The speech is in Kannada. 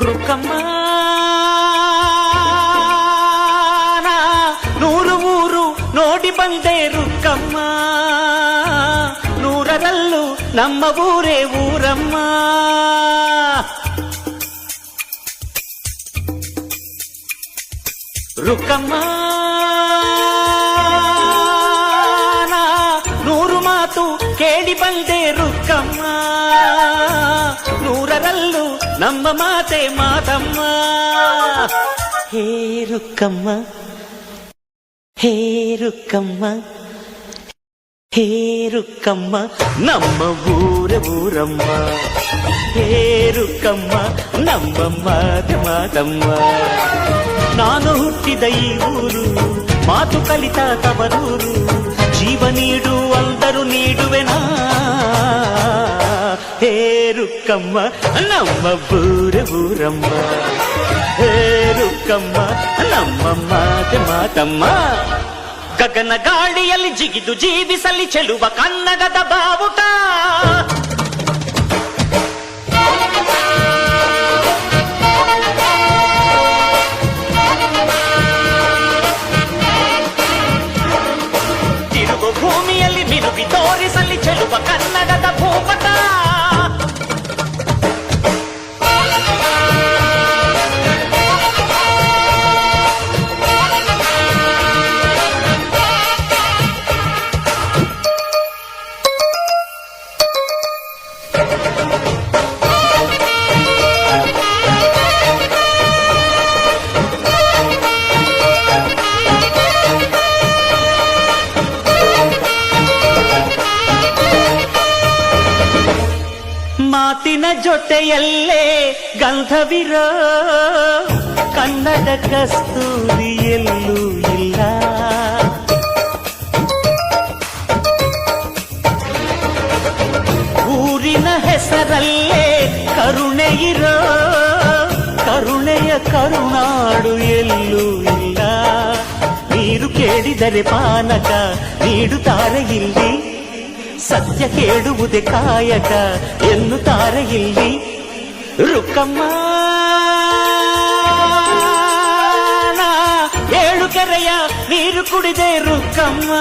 ರುಕ್ಕಮ್ಮ ನೂರು ಊರು ನೋಡಿ ಬಂದೆ ರುಕ್ಕಮ್ಮ, ನೂರರಲ್ಲೂ ನಮ್ಮ ಊರೇ ಊರಮ್ಮ. ರುಕ್ಕಮ್ಮ ನೂರು ಮಾತು ಕೇಳಿ ಬಂದೆ ರುಕ್ಕಮ್ಮ, ನೂರರಲ್ಲೂ ನಮ್ಮ ಮಾತೆ ಮಾತಮ್ಮ. ಹೇ ರುಕ್ಕಮ್ಮ, ಹೇ ರುಕ್ಕಮ್ಮ, ಹೇ ರುಕ್ಕಮ್ಮ, ನಮ್ಮ ಊರ ಊರಮ್ಮ. ಹೇ ರುಕ್ಕಮ್ಮ, ನಮ್ಮ ಮಾತೆ ಮಾತಮ್ಮ. ನಾನು ಹುಟ್ಟಿದ ಈ ಊರು, ಮಾತು ಕಲಿತ ತವರೂರು, ಜೀವ ನೀಡು ಅಂದರು ನೀಡುವೆನಾ. ಹೇ ರುಕ್ಕಮ್ಮ, ನಮ್ಮ ಊರ ಊರಮ್ಮ. ಹೇ ರುಕ್ಕಮ್ಮ, ನಮ್ಮ ಮಾತೆ ಮಾತಮ್ಮ. ಗಗನ ಗಾಳಿಯಲ್ಲಿ ಜಿಗಿದು ಜೀವಿಸಲಿ ಚೆಲುವ ಕನ್ನಡದ ಬಾವುಟ. ತಿರುಗು ಭೂಮಿಯಲ್ಲಿ ಮಿನುಗಿ ತೋರಿಸಲಿ ಚೆಲುವ ಕನ್ನಡದ ಭೂಪಟ. ಮಾತಿನ ಜೊತೆಯಲ್ಲೇ ಗಂಧವಿರೋ ಕನ್ನಡ ಕಸ್ತೂರಿ ಎಲ್ಲೂ ಇಲ್ಲ. ಊರಿನ ಹೆಸರಲ್ಲೇ ಕರುಣೆ ಇರೋ ಕರುಣೆಯ ಕರುನಾಡು ಎಲ್ಲೂ ಇಲ್ಲ. ನೀರು ಕೇಳಿದರೆ ಪಾನಕ ನೀಡುತ್ತಾರೆ ಇಲ್ಲಿ, ಸತ್ಯ ಕೇಳುವುದೇ ಕಾಯಕ ಎನ್ನುತ್ತಾರೆ ಇಲ್ಲಿ. ರುಕ್ಕಮ್ಮ ಏಳು ಕೆರೆಯ ನೀರು ಕುಡಿದೆ ರುಕ್ಕಮ್ಮ.